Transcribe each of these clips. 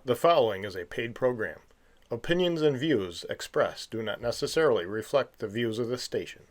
The following is a paid program. Opinions and views expressed do not necessarily reflect the views of this station.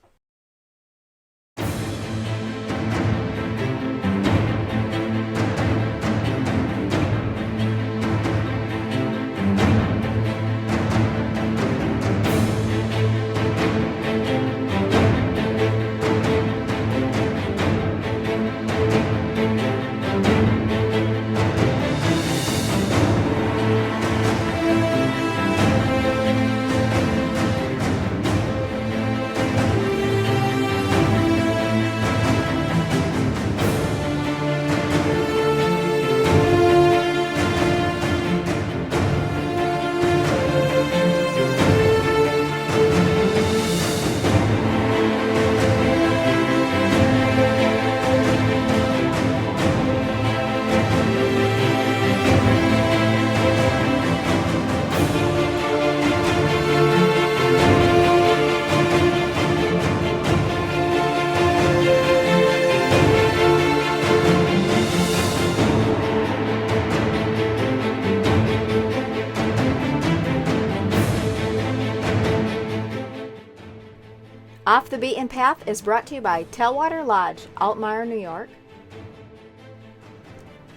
Off the Beaten Path is brought to you by Tailwater Lodge, Altmaier, New York.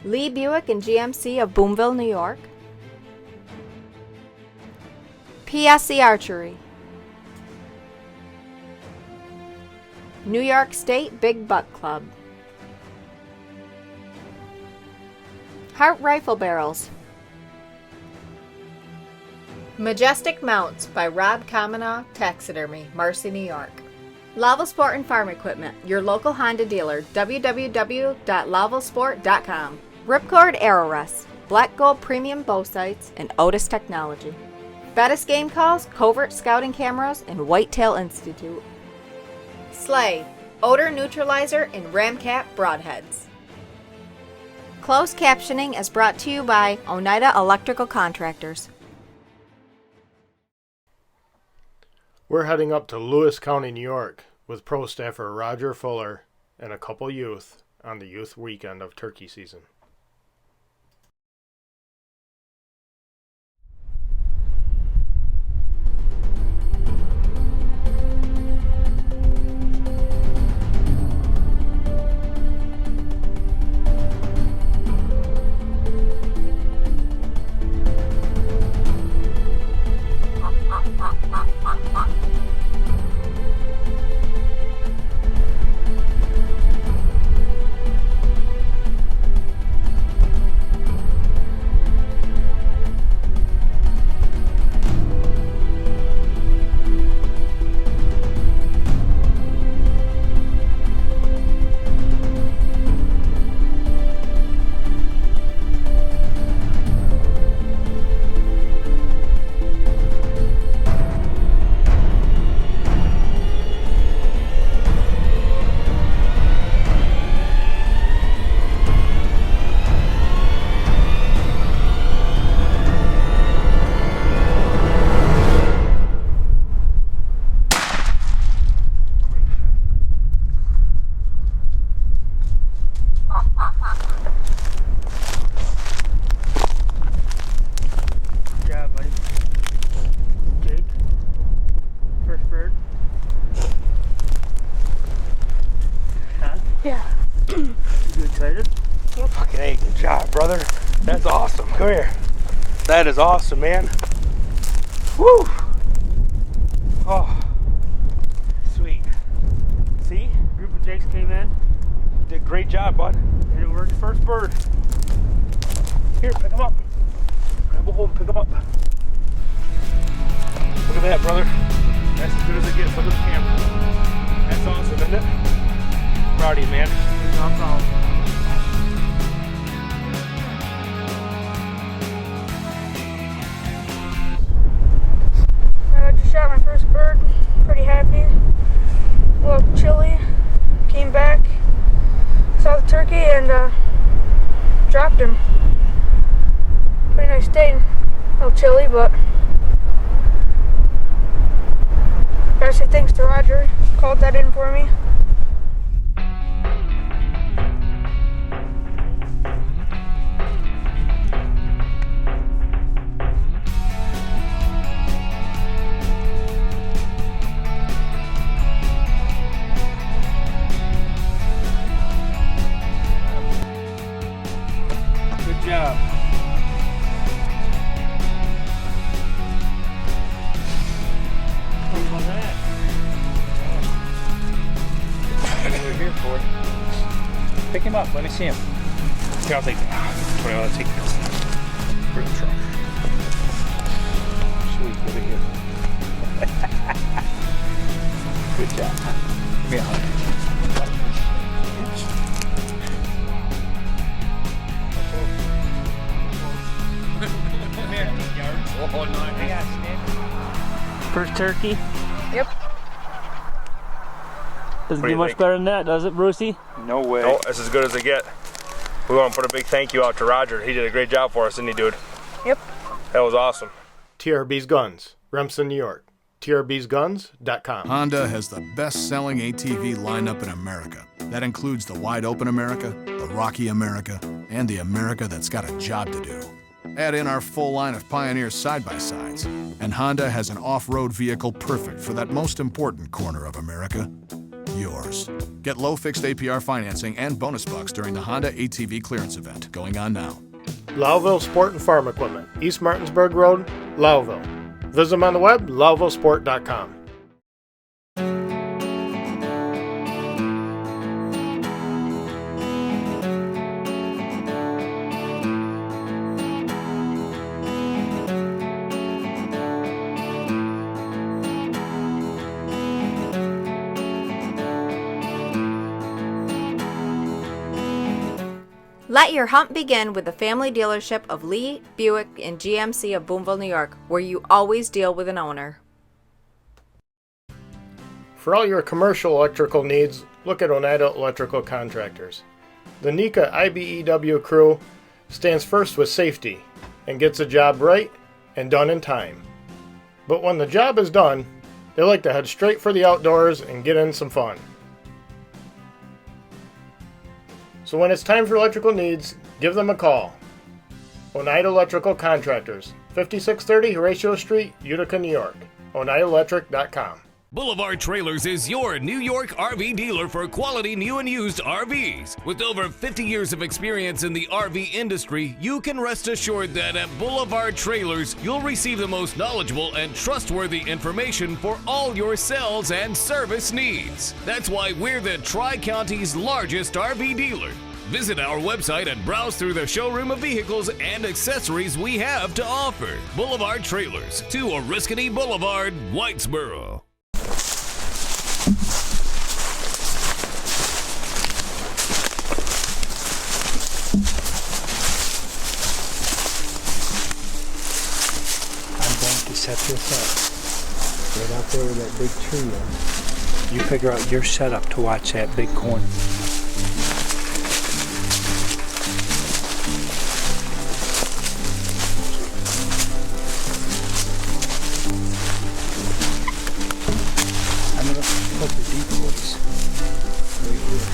Lee Buick and GMC of Boomville, New York. PSC Archery. New York State Big Buck Club. Hart Rifle Barrels. Majestic Mounts by Rob Kamenow Taxidermy, Marcy, New York. Laval Sport and Farm Equipment, your local Honda dealer, www.lavalsport.com. Ripcord Arrow Rests, Black Gold Premium Bow Sights, and Otis Technology. Bettis Game Calls, Covert Scouting Cameras, and Whitetail Institute. Slay, Odor Neutralizer and Ramcat Broadheads. Closed captioning is brought to you by Oneida Electrical Contractors. We're heading up to Lewis County, New York, with pro staffer Roger Fuller and a couple youth on the youth weekend of turkey season. Hey, good job, brother. That's awesome. Come here. That is awesome, man. Woo! Oh, sweet. See? Group of Jakes came in. You did a great job, bud. And we're the first bird. Here, pick him up. Grab a hold and pick him up. Look at that, brother. That's as good as it gets. Look at the camera. That's awesome, isn't it? Proud of you, man. No problem. I just shot my first bird. Pretty happy. A little chilly. Came back, saw the turkey, and dropped him. Pretty nice day. A little chilly, but gotta say thanks to Roger. Called that in for me. see him. Okay, I'll take that. 20, I'll take this. For the truck. Sweet, look at you. Good job. Give me a hug. Come here. Oh, nice. First turkey? Yep. Doesn't What do get you much think? better than that, does it, Brucey? No way. No, it's as good as they get. We want to put a big thank you out to Roger. He did a great job for us, didn't he, dude? Yep. That was awesome. TRB's Guns, Remsen, New York. TRBsguns.com. Honda has the best-selling ATV lineup in America. That includes the wide-open America, the rocky America, and the America that's got a job to do. Add in our full line of Pioneer side-by-sides, and Honda has an off-road vehicle perfect for that most important corner of America, yours. Get low fixed APR financing and bonus bucks during the Honda ATV clearance event going on now. Lowville Sport and Farm Equipment, East Martinsburg Road, Lowville. Visit them on the web, lowvillesport.com. Let your hunt begin with the family dealership of Lee, Buick, and GMC of Boonville, New York, where you always deal with an owner. For all your commercial electrical needs, look at Oneida Electrical Contractors. The NECA IBEW crew stands first with safety and gets the job right and done in time. But when the job is done, they like to head straight for the outdoors and get in some fun. So when it's time for electrical needs, give them a call. Oneida Electrical Contractors, 5630 Horatio Street, Utica, New York. OneidaElectric.com. Boulevard Trailers is your New York RV dealer for quality new and used RVs. With over 50 years of experience in the RV industry, you can rest assured that at Boulevard Trailers, you'll receive the most knowledgeable and trustworthy information for all your sales and service needs. That's why we're the Tri-County's largest RV dealer. Visit our website and browse through the showroom of vehicles and accessories we have to offer. Boulevard Trailers, 2 Oriskany Boulevard, Whitesboro. I'm going to set this up right out there where that big tree is. You figure out your setup to watch that big corn. I'm going to put the decoys right here.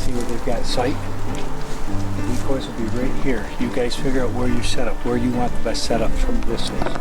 See where they've got sight? The decoys will be right here. You guys figure out where your setup, where you want the best setup from this is.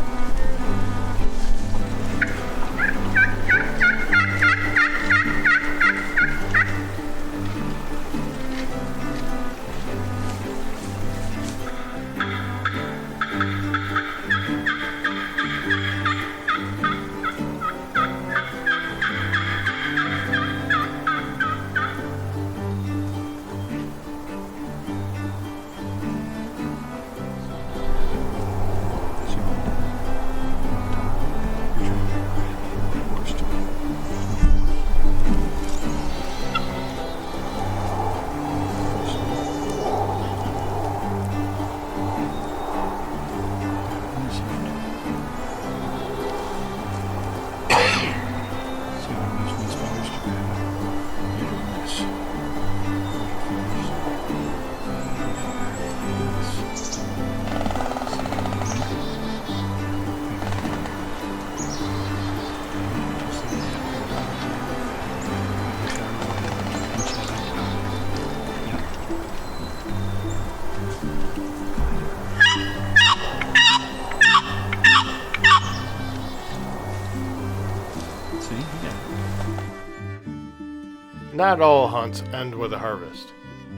Not all hunts end with a harvest.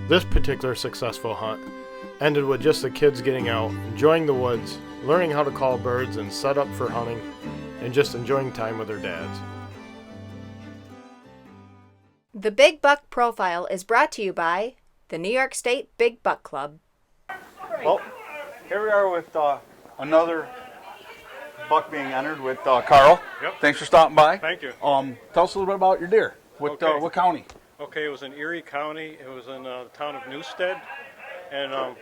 This particular successful hunt ended with just the kids getting out, enjoying the woods, learning how to call birds and set up for hunting, and just enjoying time with their dads. The Big Buck Profile is brought to you by the New York State Big Buck Club. Well, here we are with another buck being entered with Carl. Yep. Thanks for stopping by. Thank you. Tell us a little bit about your deer. What county? Okay, it was in Erie County. It was in the town of Newstead. And I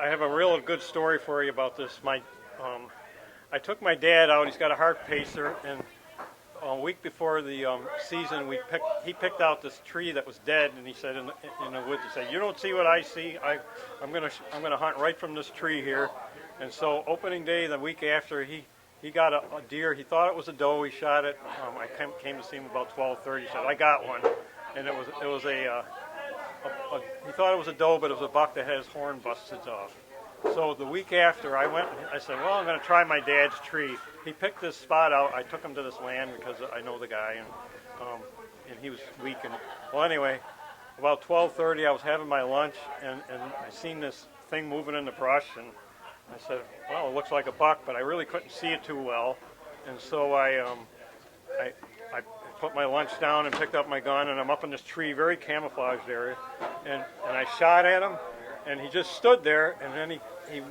have a real good story for you about this. I took my dad out. He's got a heart pacer, and a week before the season, he picked out this tree that was dead, and he said in the woods, he said, "You don't see what I see. I'm gonna hunt right from this tree here." And so opening day, the week after, he got a deer. He thought it was a doe. He shot it. I came to see him about 12:30. He said, "I got one," and it was he thought it was a doe, but it was a buck that had his horn busted off. So the week after, I went. I said, "Well, I'm going to try my dad's tree." He picked this spot out. I took him to this land because I know the guy, and he was weak. And well, anyway, about 12:30, I was having my lunch, and I seen this thing moving in the brush, and I said, "Well, it looks like a buck," but I really couldn't see it too well, and so I put my lunch down and picked up my gun, and I'm up in this tree, very camouflaged area, and I shot at him, and he just stood there, and then he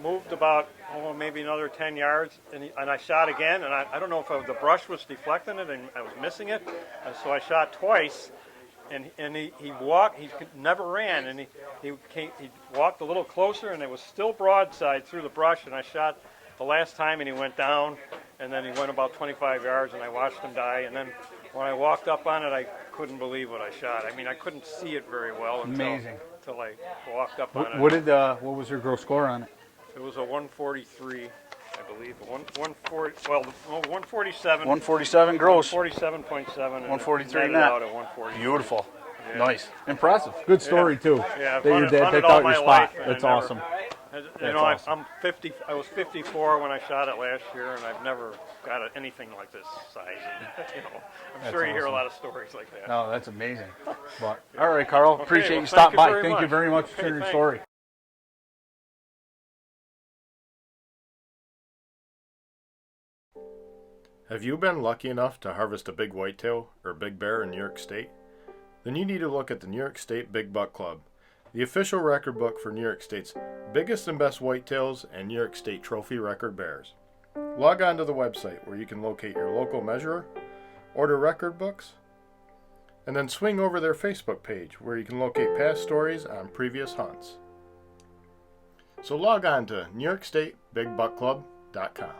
moved about maybe another 10 yards, and I shot again, and I don't know if the brush was deflecting it and I was missing it, and so I shot twice, and he walked, he never ran, and he walked a little closer, and it was still broadside through the brush, and I shot the last time, and he went down, and then he went about 25 yards, and I watched him die, and then when I walked up on it, I couldn't believe what I shot. I mean, I couldn't see it very well until I walked up on it. What was your gross score on it? It was a 143, I believe. 147. 147 gross. 147.7. 143 net. net. Out at 140. Beautiful. Yeah. Nice. Impressive. Good story too. Yeah, that your dad picked out your spot. That's awesome. I'm 50. I was 54 when I shot it last year, and I've never got anything like this size. And, I'm sure you hear a lot of stories like that. No, that's amazing. But, all right, Carl. Okay, Appreciate well, you stopping by. thank You very much for sharing your story. Have you been lucky enough to harvest a big whitetail or big bear in New York State? Then you need to look at the New York State Big Buck Club, the official record book for New York State's biggest and best whitetails and New York State trophy record bears. Log on to the website where you can locate your local measurer, order record books, and then swing over their Facebook page where you can locate past stories on previous hunts. So log on to NewYorkStateBigBuckClub.com.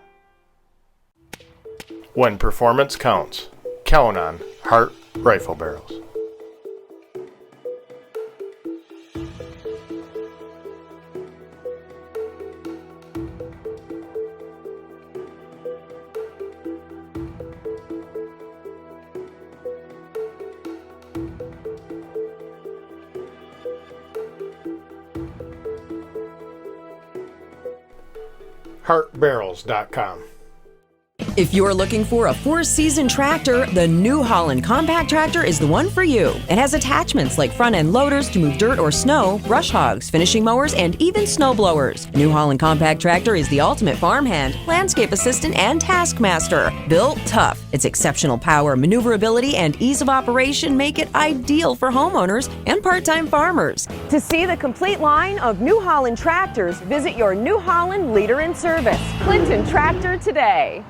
When performance counts, count on Hart Rifle Barrels. HartBarrels.com. If you're looking for a four-season tractor, the New Holland Compact Tractor is the one for you. It has attachments like front-end loaders to move dirt or snow, brush hogs, finishing mowers, and even snow blowers. New Holland Compact Tractor is the ultimate farmhand, landscape assistant, and taskmaster. Built tough, its exceptional power, maneuverability, and ease of operation make it ideal for homeowners and part-time farmers. To see the complete line of New Holland tractors, visit your New Holland leader in service, Clinton Tractor today.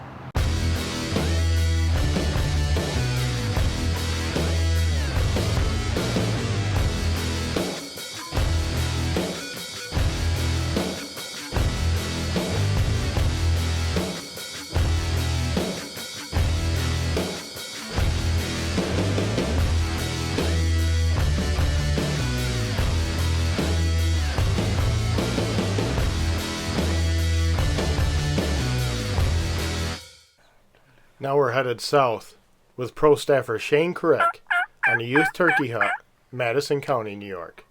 Now we're headed south with pro staffer Shane Crick on a youth turkey hunt, Madison County, New York.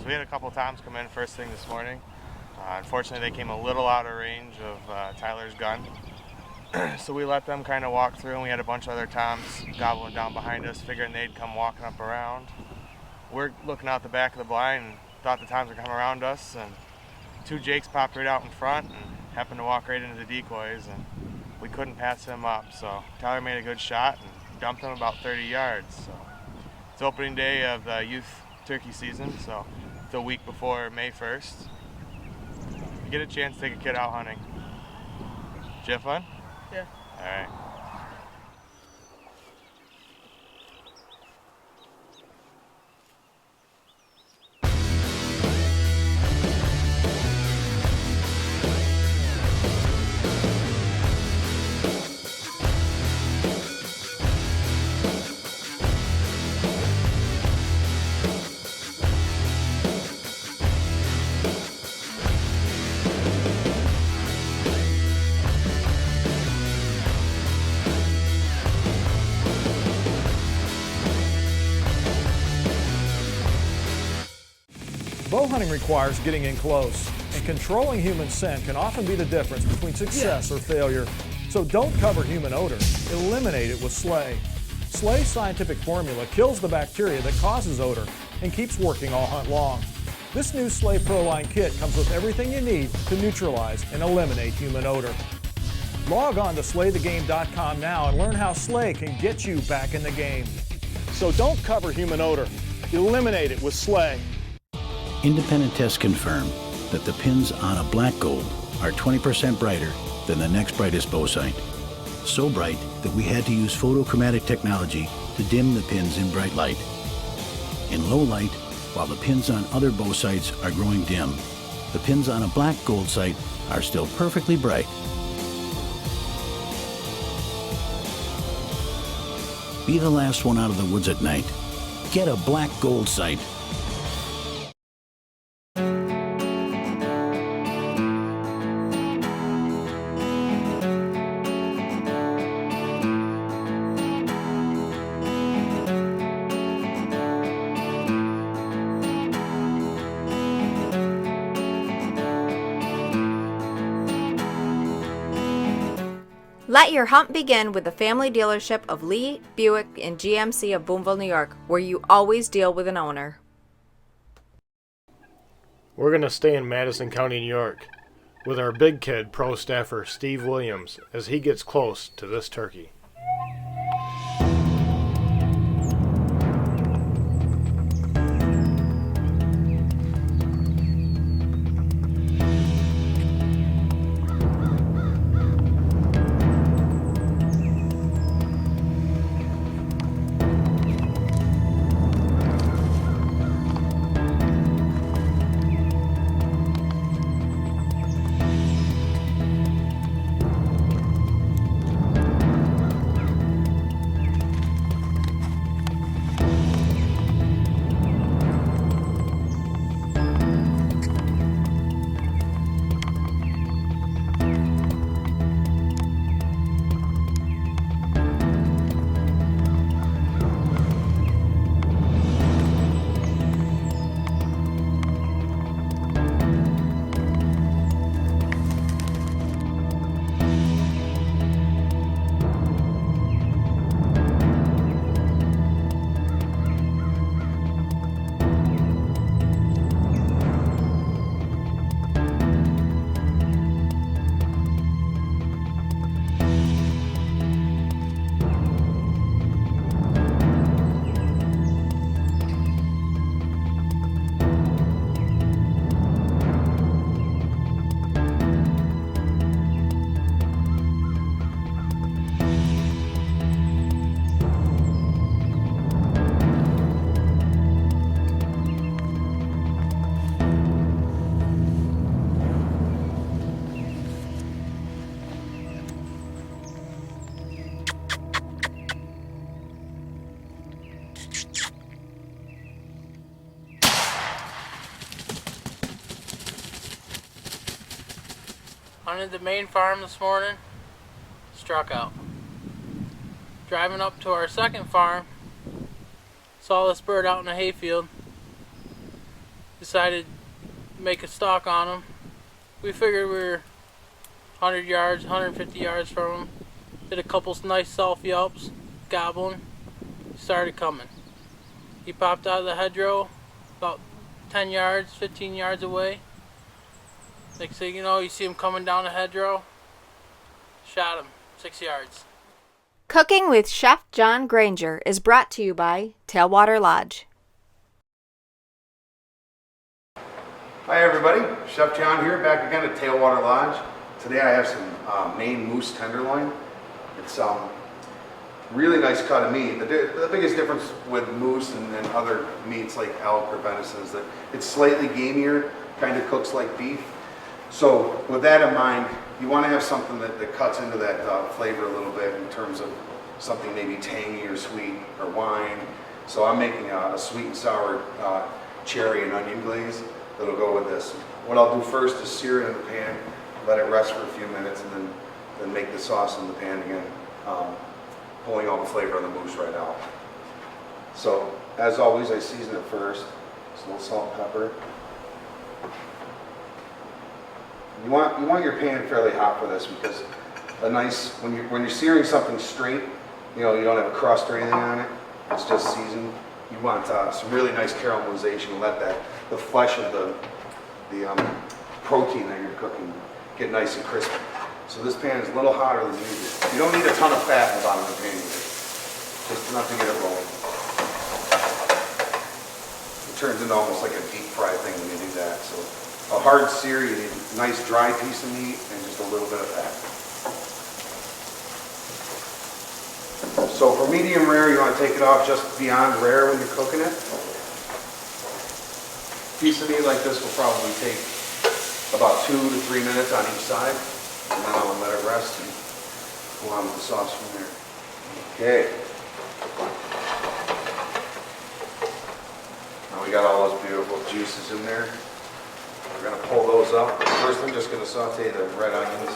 We had a couple toms come in first thing this morning. Unfortunately, they came a little out of range of Tyler's gun. So we let them kind of walk through, and we had a bunch of other toms gobbling down behind us, figuring they'd come walking up around. We're looking out the back of the blind and thought the toms were coming around us, and two jakes popped right out in front and happened to walk right into the decoys, and we couldn't pass them up. So Tyler made a good shot and dumped them about 30 yards. So it's opening day of the youth turkey season, so the week before May 1st. You get a chance to take a kid out hunting. Did you have fun? Yeah. All right. Bow hunting requires getting in close, and controlling human scent can often be the difference between success or failure. So don't cover human odor. Eliminate it with Slay. Slay's scientific formula kills the bacteria that causes odor and keeps working all hunt long. This new Slay Pro Line kit comes with everything you need to neutralize and eliminate human odor. Log on to slaythegame.com now and learn how Slay can get you back in the game. So don't cover human odor. Eliminate it with Slay. Independent tests confirm that the pins on a black gold are 20% brighter than the next brightest bow sight. So bright that we had to use photochromatic technology to dim the pins in bright light. In low light, while the pins on other bow sights are growing dim, the pins on a black gold sight are still perfectly bright. Be the last one out of the woods at night. Get a black gold sight. Let your hunt begin with the family dealership of Lee, Buick, and GMC of Boonville, New York, where you always deal with an owner. We're going to stay in Madison County, New York, with our big kid pro staffer Steve Williams as he gets close to this turkey. Hunted the main farm this morning, struck out. Driving up to our second farm, saw this bird out in the hayfield, decided to make a stalk on him. We figured we were 100 yards, 150 yards from him. Did a couple nice self yelps, gobbling, started coming. He popped out of the hedgerow about 10 yards, 15 yards away. Next thing you know, you see him coming down the hedgerow. Shot him, 6 yards. Cooking with Chef John Granger is brought to you by Tailwater Lodge. Hi everybody, Chef John here, back again at Tailwater Lodge. Today I have some Maine moose tenderloin. It's really nice cut of meat. The biggest difference with moose and other meats like elk or venison is that it's slightly gamier, kind of cooks like beef. So with that in mind, you want to have something that cuts into that flavor a little bit in terms of something maybe tangy or sweet or wine. So I'm making a sweet and sour cherry and onion glaze that'll go with this. What I'll do first is sear it in the pan, let it rest for a few minutes, and then make the sauce in the pan again, pulling all the flavor of the moose right out. So as always, I season it first. Just a little salt and pepper. You want your pan fairly hot for this because a nice when you're searing something straight, you know, you don't have a crust or anything on it. It's just seasoned. You want some really nice caramelization to let the flesh of the protein that you're cooking get nice and crispy. So this pan is a little hotter than usual. You don't need a ton of fat in the bottom of the pan either. Just enough to get it rolling. It turns into almost like a deep fry thing when you do that. So a hard sear, you need a nice dry piece of meat and just a little bit of fat. So for medium rare, you want to take it off just beyond rare when you're cooking it. A piece of meat like this will probably take about 2 to 3 minutes on each side. And then I'll let it rest and go on with the sauce from there. Okay. Now we got all those beautiful juices in there. We're going to pull those up. First I'm just going to saute the red onions.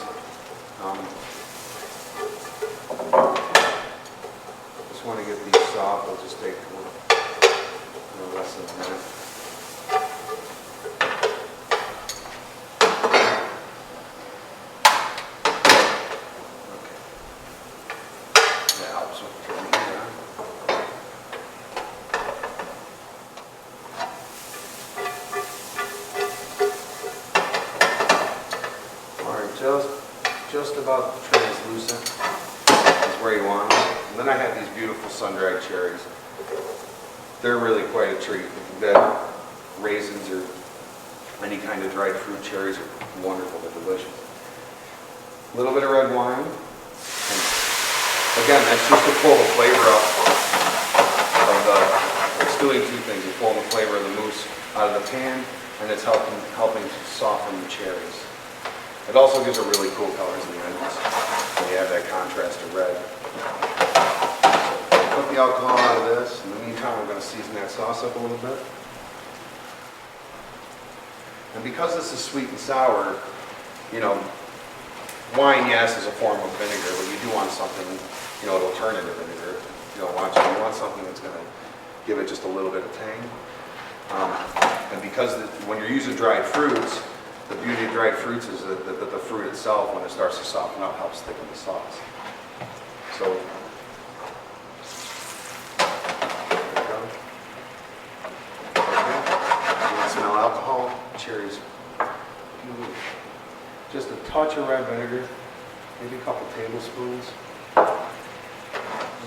Just want to get these soft. It'll just take a little less than a minute. Just about translucent is where you want them. And then I have these beautiful sun-dried cherries. They're really quite a treat. That raisins or any kind of dried fruit cherries are wonderful. They're delicious. A little bit of red wine. And again, that's just to pull the flavor up of it's doing two things. It's pulling the flavor of the moose out of the pan, and it's helping to soften the cherries. It also gives a really cool color to the onions when you have that contrast of red. So put the alcohol out of this. In the meantime, we're going to season that sauce up a little bit. And because this is sweet and sour, you know, wine, yes, is a form of vinegar, but you do want something, you know, it'll turn into vinegar. You want something that's going to give it just a little bit of tang. And because when you're using dried fruits, the beauty of dried fruits is that the fruit itself, when it starts to soften up, helps thicken the sauce. So, there we go. Okay. You can smell alcohol, cherries. Just a touch of red vinegar, maybe a couple tablespoons.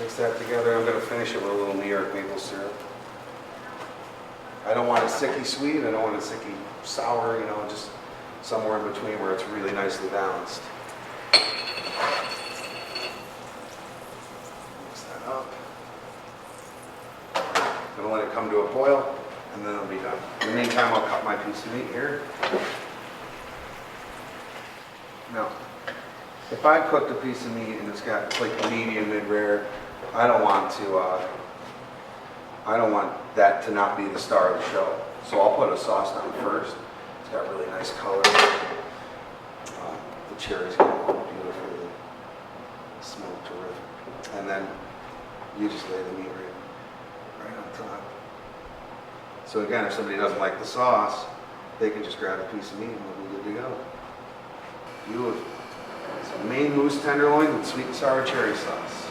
Mix that together. I'm going to finish it with a little New York maple syrup. I don't want it sicky sweet. I don't want it sicky sour. You know, just somewhere in between where it's really nicely balanced. Mix that up. I'm going to let it come to a boil, and then it'll be done. In the meantime, I'll cut my piece of meat here. Now, if I cooked a piece of meat and it's got like medium, mid-rare, I don't want that to not be the star of the show. So I'll put a sauce on first. It's got really nice color. The The cherries come out beautifully. They smell terrific. And then you just lay the meat right on top. So again, if somebody doesn't like the sauce, they can just grab a piece of meat and we'll be good to go. Beautiful. Some Maine moose tenderloin with sweet and sour cherry sauce.